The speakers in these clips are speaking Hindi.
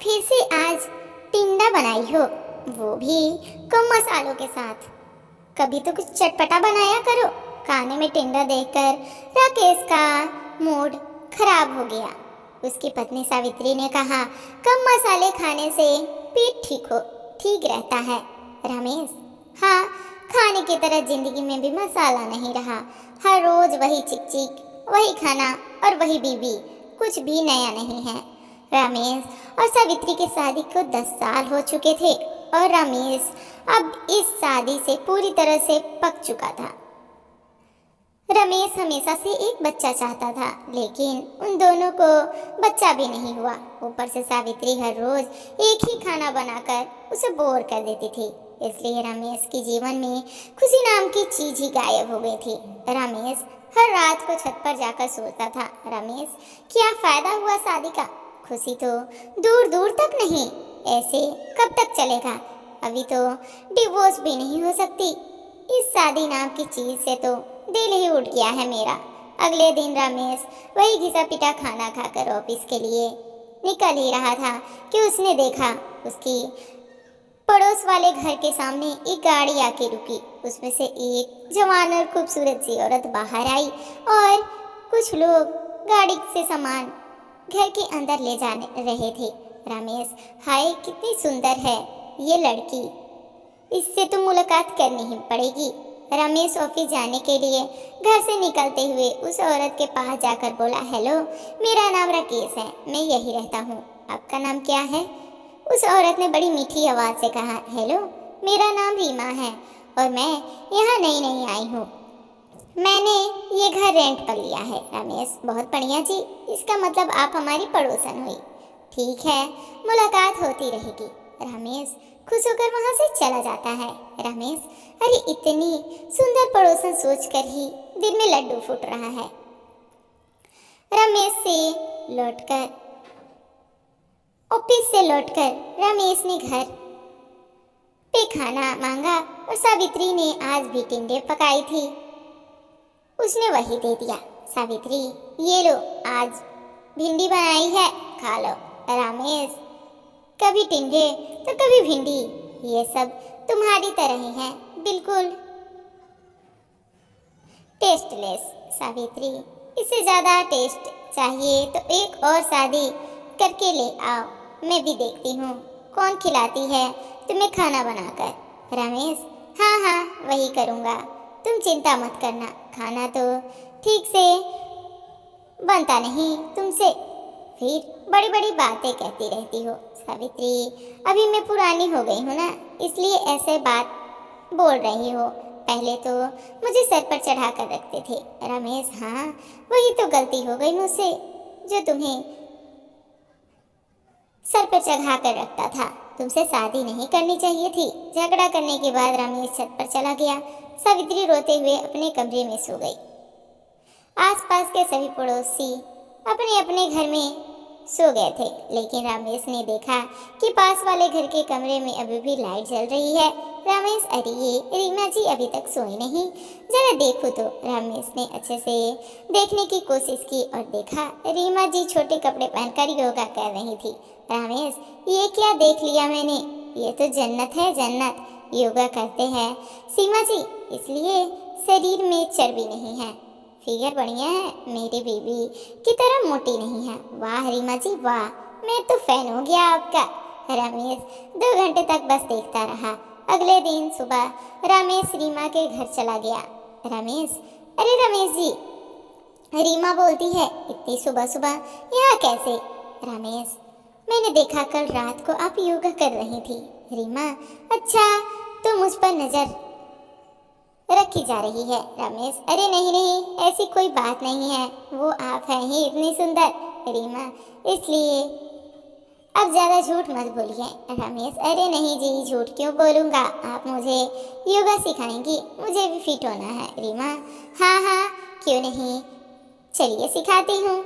फिर से आज टिंडा बनाई हो, वो भी कम मसालों के साथ। कभी तो कुछ चटपटा बनाया करो। खाने में टिंडा देखकर राकेश का मूड खराब हो गया। उसकी पत्नी सावित्री ने कहा, कम मसाले खाने से पेट ठीक रहता है। रमेश, हाँ, खाने की तरह जिंदगी में भी मसाला नहीं रहा। हर रोज वही चिक चिक, वही खाना और वही बीवी, कुछ भी नया नहीं है। रमेश और सावित्री की शादी को 10 साल हो चुके थे और रमेश अब इस शादी से पूरी तरह से पक चुका था। रमेश हमेशा से एक बच्चा चाहता था, लेकिन उन दोनों को बच्चा भी नहीं हुआ। ऊपर से सावित्री हर रोज एक ही खाना बनाकर उसे बोर कर देती थी। इसलिए रमेश के जीवन में खुशी नाम की चीज ही गायब हो गई थी। रमेश हर रात को छत पर जाकर सोचता था, रमेश, क्या फायदा हुआ शादी का? खुशी तो दूर दूर तक नहीं। ऐसे कब तक चलेगा? अभी तो डिवोर्स भी नहीं हो सकती। इस शादी नाम की चीज से तो दिल ही उठ गया है मेरा। अगले दिन रमेश वही घिसा पिटा खाना खाकर ऑफिस के लिए निकल ही रहा था कि उसने देखा उसकी पड़ोस वाले घर के सामने एक गाड़ी आके रुकी। उसमें से एक जवान और खूबसूरत सी औरत बाहर आई और कुछ लोग गाड़ी से सामान घर के अंदर ले जाने रहे थे। रमेश, हाय कितनी सुंदर है ये लड़की, इससे तो मुलाकात करनी ही पड़ेगी। रमेश ऑफिस जाने के लिए घर से निकलते हुए उस औरत के पास जाकर बोला, हेलो, मेरा नाम राकेश है, मैं यही रहता हूँ, आपका नाम क्या है? उस औरत ने बड़ी मीठी आवाज़ से कहा, हेलो, मेरा नाम रीमा है और मैं यहाँ नई नई आई हूँ। मैंने ये घर रेंट पर लिया है। रमेश, बहुत बढ़िया जी, इसका मतलब आप हमारी पड़ोसन हुई। ठीक है, मुलाकात होती रहेगी। रमेश खुश होकर वहाँ से चला जाता है। रमेश, अरे इतनी सुंदर पड़ोसन सोचकर ही दिल में लड्डू फूट रहा है। ऑफिस से लौटकर रमेश ने घर पे खाना मांगा और सावित्री ने आज भी टिंडे पकाई थी। उसने वही दे दिया। सावित्री, ये लो, आज भिंडी बनाई है, खा लो। रमेश, कभी टिंडे तो कभी भिंडी, ये सब तुम्हारी तरह ही है, बिल्कुल टेस्टलेस। सावित्री, इससे ज़्यादा टेस्ट चाहिए तो एक और शादी करके ले आओ, मैं भी देखती हूँ कौन खिलाती है तुम्हें खाना बनाकर। रमेश, हाँ हाँ, वही करूँगा, तुम चिंता मत करना, खाना तो ठीक से बनता नहीं तुमसे, फिर बड़ी बड़ी बातें कहती रहती हो। सावित्री, अभी मैं पुरानी हो गई हूँ ना, इसलिए ऐसे बात बोल रही हो, पहले तो मुझे सर पर चढ़ा कर रखते थे। रमेश, हाँ, वही तो गलती हो गई मुझसे, जो तुम्हें सर पर चढ़ा कर रखता था। तुमसे शादी नहीं करनी चाहिए थी। झगड़ा करने के बाद रमेश छत पर चला गया। सावित्री रोते हुए अपने कमरे में सो गई। आसपास के सभी पड़ोसी अपने अपने घर में सो गए थे, लेकिन रमेश ने देखा कि पास वाले घर के कमरे में अभी भी लाइट जल रही है। रमेश, अरे ये रीमा जी अभी तक सोई नहीं, जरा देखो तो। रमेश ने अच्छे से देखने की कोशिश की और देखा रीमा जी छोटे कपड़े पहनकर योगा कर रही थी। रमेश, ये क्या देख लिया मैंने, ये तो जन्नत है, जन्नत। योगा करते हैं सीमा जी, इसलिए शरीर में चर्बी नहीं है, फिगर बढ़िया है, मेरी बीवी की तरह मोटी नहीं है। वाह रीमा जी वाह, मैं तो फैन हो गया आपका। रमेश 2 घंटे तक बस देखता रहा। अगले दिन सुबह रमेश रीमा के घर चला गया। रमेश, अरे रमेश जी, रीमा बोलती है, इतनी सुबह सुबह यहाँ कैसे? रमेश, मैंने देखा कल रात को आप योगा कर रही थी। रीमा, अच्छा, तो मुझ पर नजर रखी जा रही है। रमेश, अरे नहीं नहीं, ऐसी कोई बात नहीं है, वो आप हैं ही इतनी सुंदर। रीमा, इसलिए अब ज़्यादा झूठ मत बोलिए। रमेश, अरे नहीं जी, झूठ क्यों बोलूँगा, आप मुझे योगा सिखाएंगी, मुझे भी फिट होना है। रीमा, हाँ हाँ, क्यों नहीं, चलिए सिखाती हूँ।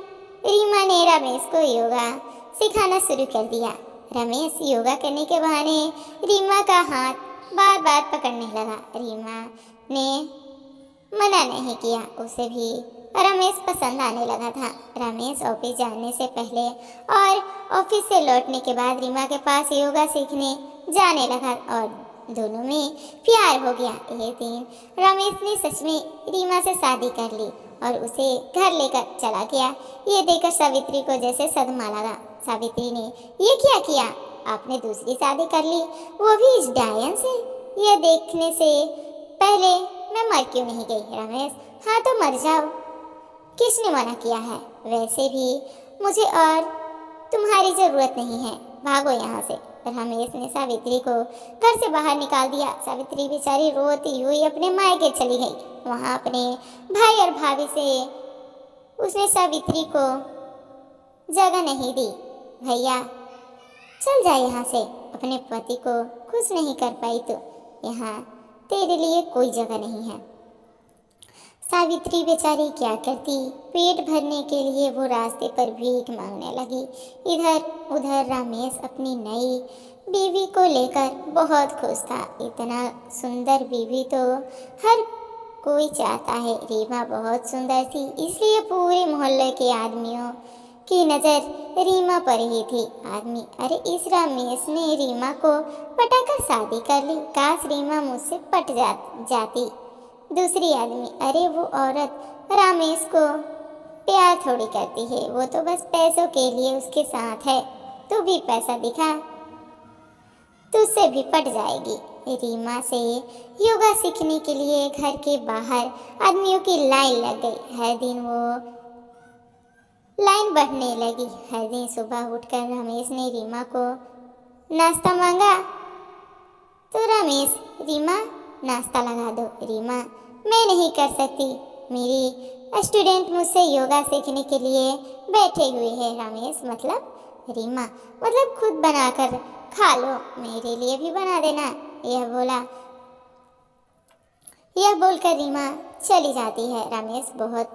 रीमा ने रमेश को योगा सिखाना शुरू कर दिया। रमेश योगा करने के बहाने रीमा का हाथ बार बार पकड़ने लगा। रीमा ने मना नहीं किया, उसे भी रमेश पसंद आने लगा था। रमेश ऑफिस जाने से पहले और ऑफिस से लौटने के बाद रीमा के पास योगा सीखने जाने लगा और दोनों में प्यार हो गया। एक दिन रमेश ने सच में रीमा से शादी कर ली और उसे घर लेकर चला गया। ये देखकर सावित्री को जैसे सदमा लगा। सावित्री ने ये क्या किया? आपने दूसरी शादी कर ली, वो भी इस डायन से? यह देखने से पहले मैं मर क्यों नहीं गई? रमेश, हाँ तो मर जाओ, किसने मना किया है? वैसे भी मुझे और तुम्हारी जरूरत नहीं है, भागो यहाँ से। रमेश ने सावित्री को घर से बाहर निकाल दिया। सावित्री बेचारी रोती हुई अपने मायके चली गई। वहाँ अपने भाई और भाभी से उसने सावित्री को जगह नहीं दी। भैया चल जा यहाँ से, अपने पति को खुश नहीं कर पाई तो यहाँ तेरे लिए कोई जगह नहीं है। सावित्री बेचारी क्या करती? पेट भरने के लिए वो रास्ते पर भीख मांगने लगी। इधर उधर रमेश अपनी नई बीवी को लेकर बहुत खुश था। इतना सुंदर बीवी तो हर कोई चाहता है। रीमा बहुत सुंदर थी, इसलिए पूरे मोहल्ले के आदमियों की नज़र रीमा पर ही थी। आदमी, अरे इस रमेश ने रीमा को पटाकर शादी कर ली, काश रीमा मुझसे पट जाती। दूसरी आदमी, अरे वो औरत रमेश को प्यार थोड़ी करती है, वो तो बस पैसों के लिए उसके साथ है। तू भी पैसा दिखा, तुझसे भी पट जाएगी। रीमा से योगा सीखने के लिए घर के बाहर आदमियों की लाइन लग गई। हर दिन वो लाइन बढ़ने लगी। हर दिन सुबह उठकर रमेश ने रीमा को नाश्ता मांगा तो रमेश, रीमा नाश्ता लगा दो। रीमा, मैं नहीं कर सकती, मेरी स्टूडेंट मुझसे योगा सीखने के लिए बैठे हुए हैं। रमेश, मतलब? रीमा, मतलब खुद बनाकर खा लो, मेरे लिए भी बना देना। यह बोलकर रीमा चली जाती है। रमेश बहुत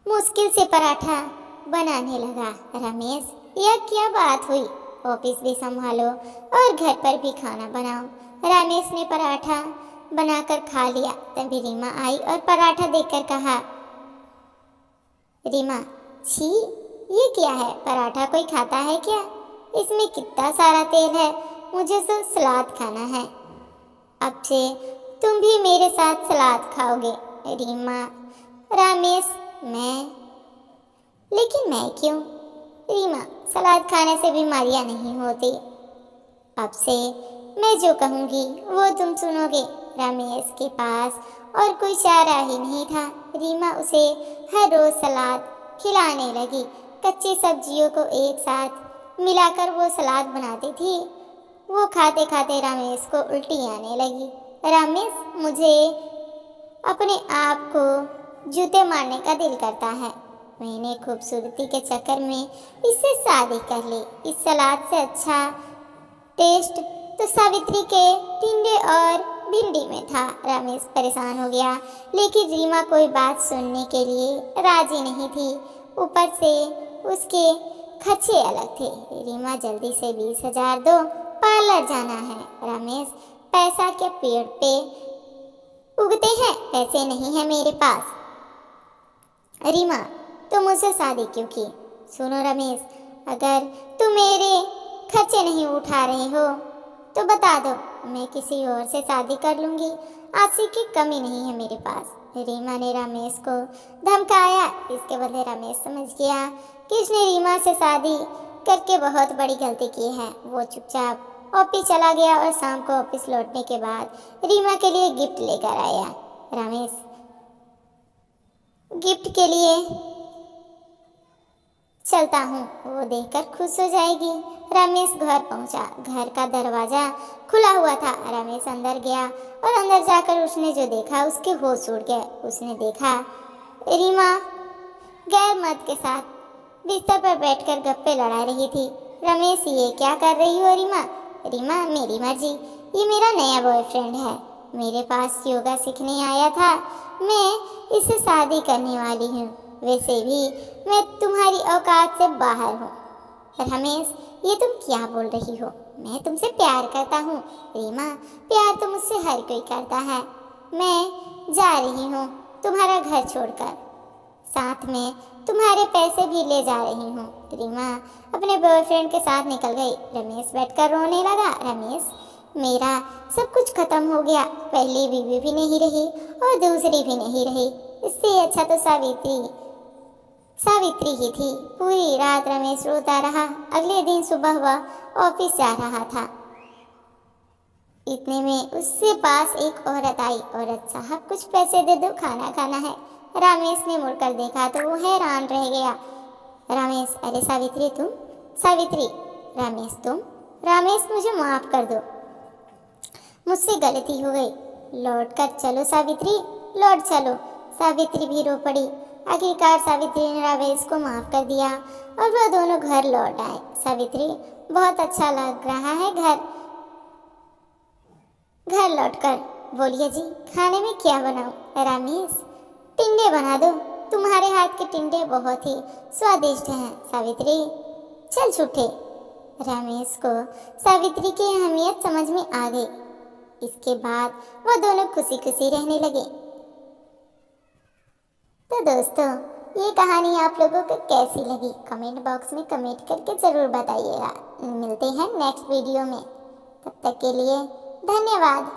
मुश्किल से पराठा बनाने लगा। रमेश, यह क्या बात हुई? ऑफिस भी संभालो और घर पर भी खाना बनाओ। रमेश ने पराठा बनाकर खा लिया। तभी रीमा आई और पराठा देखकर कहा, रीमा, छी, ये क्या है? पराठा कोई खाता है क्या? इसमें कितना सारा तेल है, मुझे तो सलाद खाना है। अब से तुम भी मेरे साथ सलाद खाओगे। रीमा, रमेश, लेकिन मैं क्यों? रीमा, सलाद खाने से बीमारियां नहीं होती। अब से मैं जो कहूँगी वो तुम सुनोगे। रमेश के पास और कोई चारा ही नहीं था। रीमा उसे हर रोज सलाद खिलाने लगी। कच्ची सब्जियों को एक साथ मिलाकर वो सलाद बनाती थी। वो खाते खाते रमेश को उल्टी आने लगी। रमेश, मुझे अपने आप को जूते मारने का दिल करता है। मैंने खूबसूरती के चक्कर में इससे शादी कर ली। इस सलाद से अच्छा टेस्ट तो सावित्री के टिंडे और भिंडी में था। रमेश परेशान हो गया, लेकिन रीमा कोई बात सुनने के लिए राजी नहीं थी। ऊपर से उसके खर्चे अलग थे। रीमा, जल्दी से 20,000 दो, पार्लर जाना है। रमेश, पैसा के पेड़ पे उगते हैं, पैसे नहीं है मेरे पास। रीमा, तुम मुझसे शादी क्यों की? सुनो रमेश, अगर तुम मेरे खर्चे नहीं उठा रहे हो तो बता दो, मैं किसी और से शादी कर लूँगी। आशी की कमी नहीं है मेरे पास। रीमा ने रमेश को धमकाया। इसके बदले रमेश समझ गया कि उसने रीमा से शादी करके बहुत बड़ी गलती की है। वो चुपचाप ऑफिस चला गया और शाम को ऑफिस लौटने के बाद रीमा के लिए गिफ्ट लेकर आया। रमेश गिफ्ट के लिए चलता हूँ, वो देखकर खुश हो जाएगी। रमेश घर पहुँचा। घर का दरवाजा खुला हुआ था। रमेश अंदर गया और अंदर जाकर उसने जो देखा उसके होश उड़ गए। उसने देखा रीमा गैर मर्द के साथ बिस्तर पर बैठकर गप्पे लड़ा रही थी। रमेश, ये क्या कर रही हो रीमा? रीमा, मेरी मर्जी, ये मेरा नया बॉयफ्रेंड है, मेरे पास योगा सीखने आया था, मैं इससे शादी करने वाली हूँ। वैसे भी मैं तुम्हारी औकात से बाहर हूँ। रमेश, ये तुम क्या बोल रही हो? मैं तुमसे प्यार करता हूँ। रीमा, प्यार तो मुझसे हर कोई करता है। मैं जा रही हूँ तुम्हारा घर छोड़कर। साथ में तुम्हारे पैसे भी ले जा रही हूँ। रीमा अपने बॉयफ्रेंड के साथ निकल गई। रमेश बैठकर रोने लगा। रमेश, मेरा सब कुछ खत्म हो गया। पहली बीवी भी नहीं रही और दूसरी भी नहीं रही। इससे अच्छा तो सावित्री ही थी। पूरी रात रमेश रोता रहा। अगले दिन सुबह वह ऑफिस जा रहा था। इतने में उससे पास एक औरत आई। औरत, साहब कुछ पैसे दे दो, खाना खाना है। रमेश ने मुड़कर देखा तो वो हैरान रह गया। रमेश, अरे सावित्री तुम? सावित्री, रमेश तुम? रमेश, मुझे माफ कर दो, मुझसे गलती हो गई। लौट कर चलो सावित्री, लौट चलो। सावित्री भी रो पड़ी। आखिरकार सावित्री ने रमेश को माफ कर दिया और वह दोनों घर लौट आए। सावित्री, बहुत अच्छा लग रहा है घर लौटकर। बोलिए जी, खाने में क्या बनाऊं? रमेश, टिंडे बना दो, तुम्हारे हाथ के टिंडे बहुत ही स्वादिष्ट हैं। सावित्री, चल छूटे। रमेश को सावित्री की अहमियत समझ में आ गई। इसके बाद वह दोनों खुशी खुशी रहने लगे। तो दोस्तों, ये कहानी आप लोगों को कैसी लगी कमेंट बॉक्स में कमेंट करके ज़रूर बताइएगा। मिलते हैं नेक्स्ट वीडियो में। तब तक के लिए धन्यवाद।